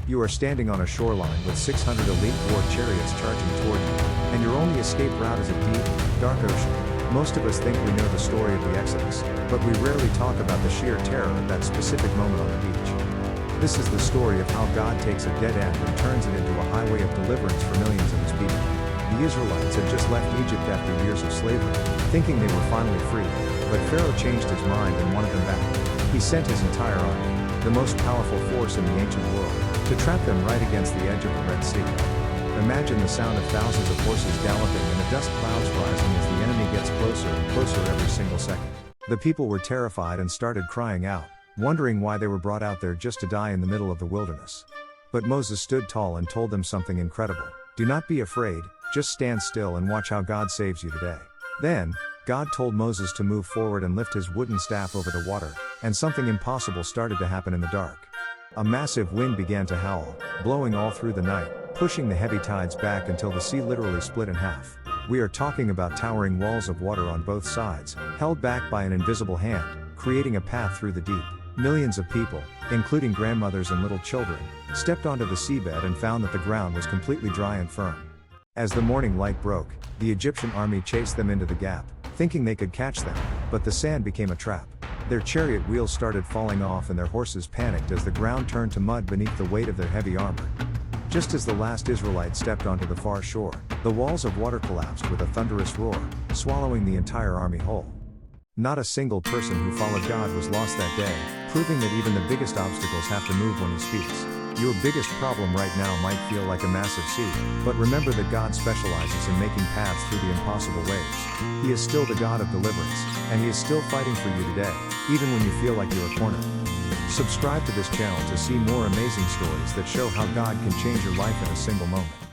You are standing on a shoreline with 600 elite war chariots charging toward you, and your only escape route is a deep, dark ocean. Most of us think we know the story of the Exodus, but we rarely talk about the sheer terror of that specific moment on the beach. This is the story of how God takes a dead end and turns it into a highway of deliverance for millions of his people. The Israelites had just left Egypt after years of slavery, thinking they were finally free, but Pharaoh changed his mind and wanted them back. He sent his entire army, the most powerful force in the ancient world, to trap them right against the edge of the Red Sea. Imagine the sound of thousands of horses galloping and the dust clouds rising as the enemy gets closer and closer every single second. The people were terrified and started crying out, wondering why they were brought out there just to die in the middle of the wilderness. But Moses stood tall and told them something incredible. Do not be afraid, just stand still and watch how God saves you today. Then, God told Moses to move forward and lift his wooden staff over the water, and something impossible started to happen in the dark. A massive wind began to howl, blowing all through the night, pushing the heavy tides back until the sea literally split in half. We are talking about towering walls of water on both sides, held back by an invisible hand, creating a path through the deep. Millions of people, including grandmothers and little children, stepped onto the seabed and found that the ground was completely dry and firm. As the morning light broke, the Egyptian army chased them into the gap, thinking they could catch them, but the sand became a trap. Their chariot wheels started falling off and their horses panicked as the ground turned to mud beneath the weight of their heavy armor. Just as the last Israelite stepped onto the far shore, the walls of water collapsed with a thunderous roar, swallowing the entire army whole. Not a single person who followed God was lost that day, proving that even the biggest obstacles have to move when he speaks. Your biggest problem right now might feel like a massive sea, but remember that God specializes in making paths through the impossible waves. He is still the God of deliverance, and he is still fighting for you today, even when you feel like you're cornered. Subscribe to this channel to see more amazing stories that show how God can change your life in a single moment.